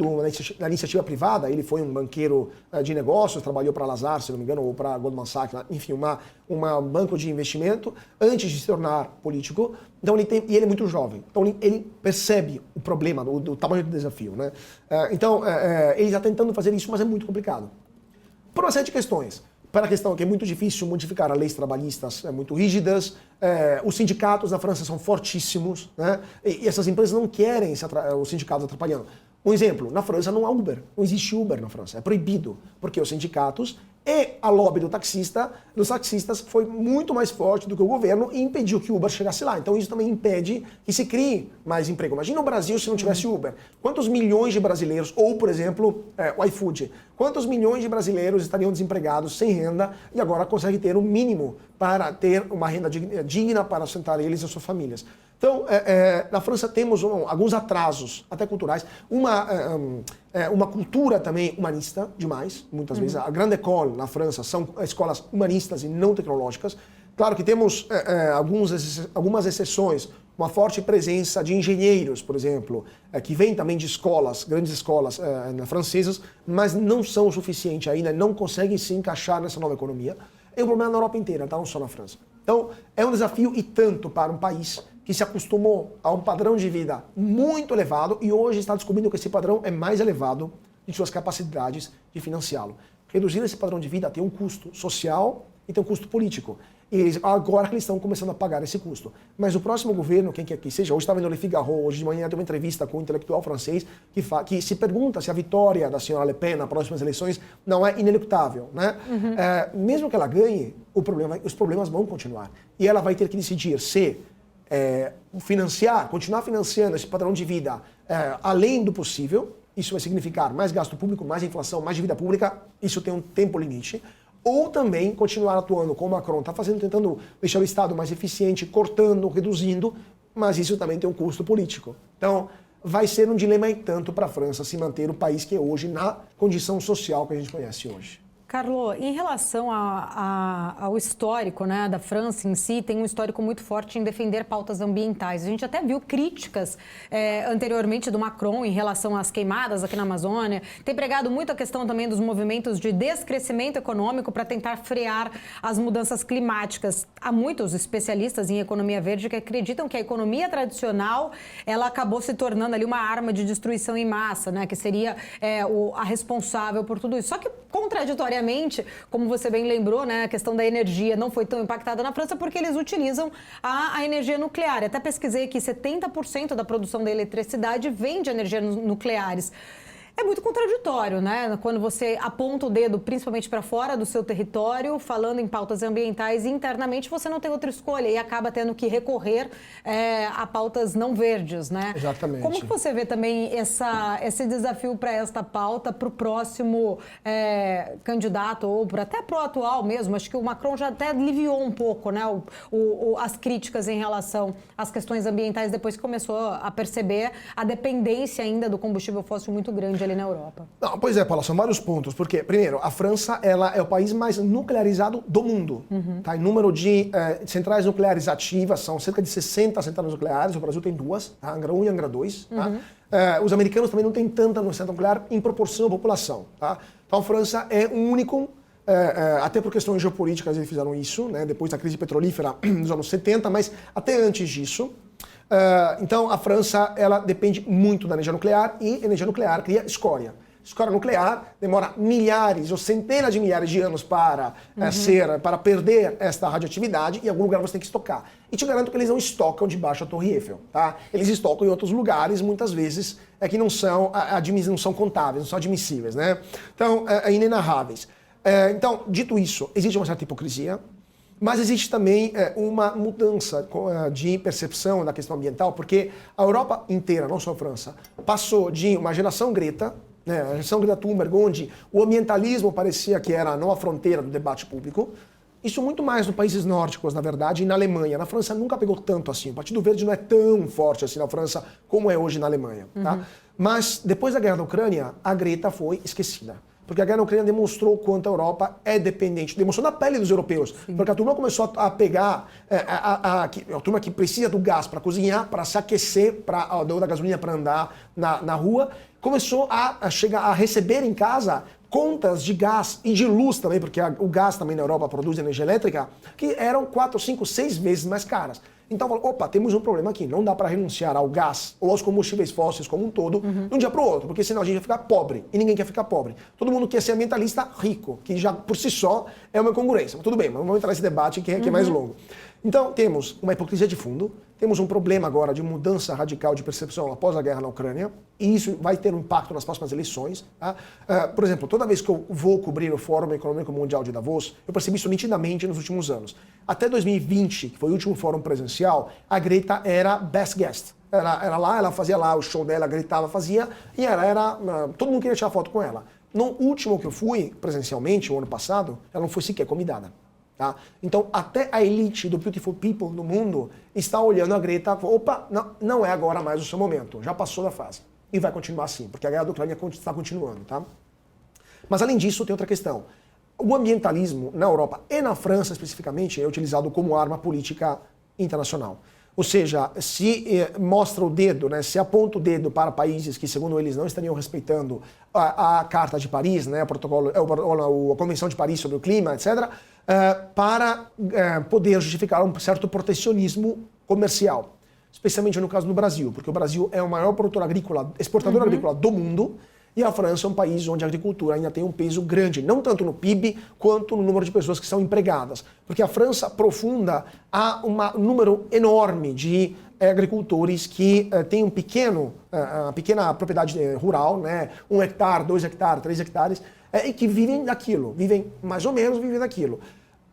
da iniciativa privada, ele foi um banqueiro de negócios, trabalhou para Lazard, se não me engano, ou para Goldman Sachs, enfim, um banco de investimento, antes de se tornar político. Então, e ele é muito jovem. Então, ele percebe o problema, o tamanho do desafio, né? Então, ele está tentando fazer isso, mas é muito complicado. Por uma série de questões. Para a questão que é muito difícil modificar as leis trabalhistas muito rígidas, os sindicatos da França são fortíssimos, né? E essas empresas não querem os sindicatos atrapalhando. Um exemplo, na França não há Uber, não existe Uber na França, é proibido, porque os sindicatos e a lobby dos taxistas foi muito mais forte do que o governo e impediu que o Uber chegasse lá. Então isso também impede que se crie mais emprego. Imagina o Brasil se não tivesse Uber. Quantos milhões de brasileiros, ou por exemplo, o iFood, quantos milhões de brasileiros estariam desempregados, sem renda, e agora conseguem ter o mínimo para ter uma renda digna para sustentar eles e as suas famílias. Então, na França temos alguns atrasos, até culturais, uma cultura também humanista demais, muitas vezes. A Grande École na França são escolas humanistas e não tecnológicas. Claro que temos algumas exceções, uma forte presença de engenheiros, por exemplo, que vêm também de escolas, grandes escolas francesas, mas não são o suficiente ainda, não conseguem se encaixar nessa nova economia. É um problema na Europa inteira, tá? Não só na França. Então, é um desafio e tanto para um país que se acostumou a um padrão de vida muito elevado e hoje está descobrindo que esse padrão é mais elevado de suas capacidades de financiá-lo. Reduzir esse padrão de vida tem um custo social e tem um custo político. E agora que eles estão começando a pagar esse custo. Mas o próximo governo, quem quer que seja, hoje estava vendo Le Figaro, hoje de manhã tem uma entrevista com um intelectual francês que se pergunta se a vitória da senhora Le Pen nas próximas eleições não é inelutável, né? Mesmo que ela ganhe, os problemas vão continuar. E ela vai ter que decidir se continuar financiando esse padrão de vida além do possível. Isso vai significar mais gasto público, mais inflação, mais dívida pública. Isso tem um tempo limite. Ou também continuar atuando como o Macron está fazendo, tentando deixar o Estado mais eficiente, cortando, reduzindo, mas isso também tem um custo político. Então, vai ser um dilema e tanto para a França se manter o país que é hoje na condição social que a gente conhece hoje. Carlo, em relação ao histórico, né, da França em si, tem um histórico muito forte em defender pautas ambientais. A gente até viu críticas anteriormente do Macron em relação às queimadas aqui na Amazônia. Tem pregado muito a questão também dos movimentos de descrescimento econômico para tentar frear as mudanças climáticas. Há muitos especialistas em economia verde que acreditam que a economia tradicional ela acabou se tornando ali uma arma de destruição em massa, né, que seria a responsável por tudo isso. Só que, contraditoriamente, necessariamente, como você bem lembrou, né, a questão da energia não foi tão impactada na França porque eles utilizam a energia nuclear. Até pesquisei que 70% da produção da eletricidade vem de energias nucleares. É muito contraditório, né? Quando você aponta o dedo, principalmente para fora do seu território, falando em pautas ambientais, e internamente você não tem outra escolha e acaba tendo que recorrer a pautas não verdes, né? Exatamente. Como que você vê também esse desafio para esta pauta, para o próximo candidato, ou até para o atual mesmo? Acho que o Macron já até aliviou um pouco, né, as críticas em relação às questões ambientais, depois que começou a perceber a dependência ainda do combustível fóssil muito grande ali na Europa. Não, pois é, Paula, são vários pontos, porque, primeiro, a França ela é o país mais nuclearizado do mundo. Tá? Em número de centrais nucleares ativas, são cerca de 60 centrais nucleares, o Brasil tem 2, tá? Angra 1 e Angra 2. Tá? Os americanos também não têm tanta central nuclear em proporção à população. Tá? Então a França é um único, até por questões geopolíticas eles fizeram isso, né? Depois da crise petrolífera dos anos 70, mas até antes disso. Então a França ela depende muito da energia nuclear e energia nuclear cria escória. Escória nuclear demora milhares ou centenas de milhares de anos para para perder esta radioatividade e em algum lugar você tem que estocar. E te garanto que eles não estocam debaixo da Torre Eiffel, tá? Eles estocam em outros lugares, muitas vezes não são contáveis, não são admissíveis, né? Então, inenarráveis. Então, dito isso, existe uma certa hipocrisia. Mas existe também uma mudança de percepção da questão ambiental, porque a Europa inteira, não só a França, passou de uma geração Greta, né, a geração Greta Thunberg, onde o ambientalismo parecia que era a nova fronteira do debate público. Isso muito mais nos países nórdicos, na verdade, e na Alemanha. Na França nunca pegou tanto assim. O Partido Verde não é tão forte assim na França como é hoje na Alemanha. Tá? Mas depois da guerra da Ucrânia, a Greta foi esquecida. Porque a guerra na Ucrânia demonstrou o quanto a Europa é dependente, demonstrou na pele dos europeus. Sim. Porque a turma começou a pegar, a turma que precisa do gás para cozinhar, para se aquecer, da gasolina para andar na rua, começou a chegar a receber em casa contas de gás e de luz também, porque o gás também na Europa produz energia elétrica, que eram 4, 5, 6 vezes mais caras. Então, opa, temos um problema aqui. Não dá para renunciar ao gás ou aos combustíveis fósseis como um todo de um dia para o outro, porque senão a gente vai ficar pobre. E ninguém quer ficar pobre. Todo mundo quer ser ambientalista rico, que já por si só é uma incongruência. Mas tudo bem, mas vamos entrar nesse debate que é mais longo. Então, temos uma hipocrisia de fundo, temos um problema agora de mudança radical de percepção após a guerra na Ucrânia, e isso vai ter um impacto nas próximas eleições. Tá? Por exemplo, toda vez que eu vou cobrir o Fórum Econômico Mundial de Davos, eu percebi isso nitidamente nos últimos anos. Até 2020, que foi o último fórum presencial, a Greta era best guest. Era lá, ela fazia lá o show dela, gritava, fazia, e todo mundo queria tirar foto com ela. No último que eu fui, presencialmente, o ano passado, ela não foi sequer convidada. Tá? Então, até a elite do Beautiful People no mundo está olhando a Greta e falou, opa, não é agora mais o seu momento, já passou da fase. E vai continuar assim, porque a guerra da Ucrânia está continuando. Tá? Mas, além disso, tem outra questão. O ambientalismo na Europa e na França, especificamente, é utilizado como arma política internacional. Ou seja, se mostra o dedo, né, se aponta o dedo para países que, segundo eles, não estariam respeitando a Carta de Paris, né, a Convenção de Paris sobre o Clima, etc., para poder justificar um certo protecionismo comercial. Especialmente no caso do Brasil, porque o Brasil é o maior produtor agrícola, exportador agrícola do mundo, e a França é um país onde a agricultura ainda tem um peso grande, não tanto no PIB, quanto no número de pessoas que são empregadas. Porque a França profunda há um número enorme de agricultores que têm uma pequena propriedade rural, né, 1 hectare, 2 hectares, 3 hectares, e que vivem daquilo, vivem mais ou menos daquilo.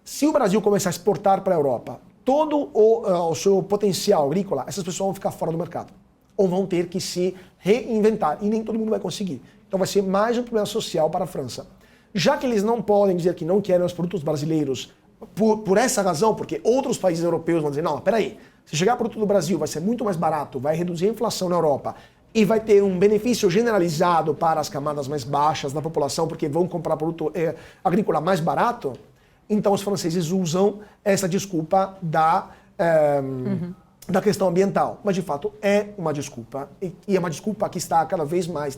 Se o Brasil começar a exportar para a Europa todo o seu potencial agrícola, essas pessoas vão ficar fora do mercado. Ou vão ter que se reinventar, e nem todo mundo vai conseguir. Então vai ser mais um problema social para a França. Já que eles não podem dizer que não querem os produtos brasileiros por essa razão, porque outros países europeus vão dizer, não, peraí, se chegar produto do Brasil vai ser muito mais barato, vai reduzir a inflação na Europa e vai ter um benefício generalizado para as camadas mais baixas da população, porque vão comprar produto agrícola mais barato, então os franceses usam essa desculpa da questão ambiental. Mas, de fato, é uma desculpa. E é uma desculpa que está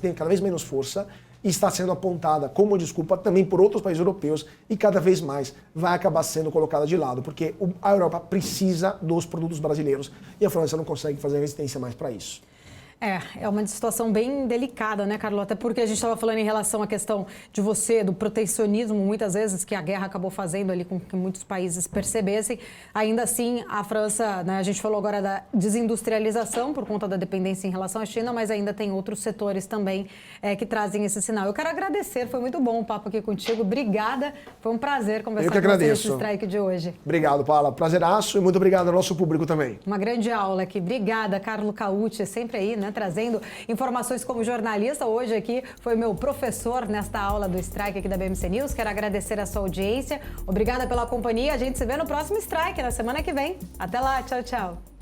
tem cada vez menos força e está sendo apontada como desculpa também por outros países europeus e cada vez mais vai acabar sendo colocada de lado, porque a Europa precisa dos produtos brasileiros e a França não consegue fazer resistência mais para isso. É uma situação bem delicada, né, Carlota? Até porque a gente estava falando em relação à questão de do protecionismo, muitas vezes, que a guerra acabou fazendo ali com que muitos países percebessem. Ainda assim, a França, né, a gente falou agora da desindustrialização por conta da dependência em relação à China, mas ainda tem outros setores também que trazem esse sinal. Eu quero agradecer, foi muito bom o papo aqui contigo. Obrigada, foi um prazer conversar com você nesse strike de hoje. Obrigado, Paula. Prazeraço e muito obrigado ao nosso público também. Uma grande aula aqui. Obrigada, Carlo Caucci, sempre aí, né, trazendo informações como jornalista. Hoje aqui foi meu professor nesta aula do Strike aqui da BMC News. Quero agradecer a sua audiência. Obrigada pela companhia. A gente se vê no próximo Strike, na semana que vem. Até lá. Tchau, tchau.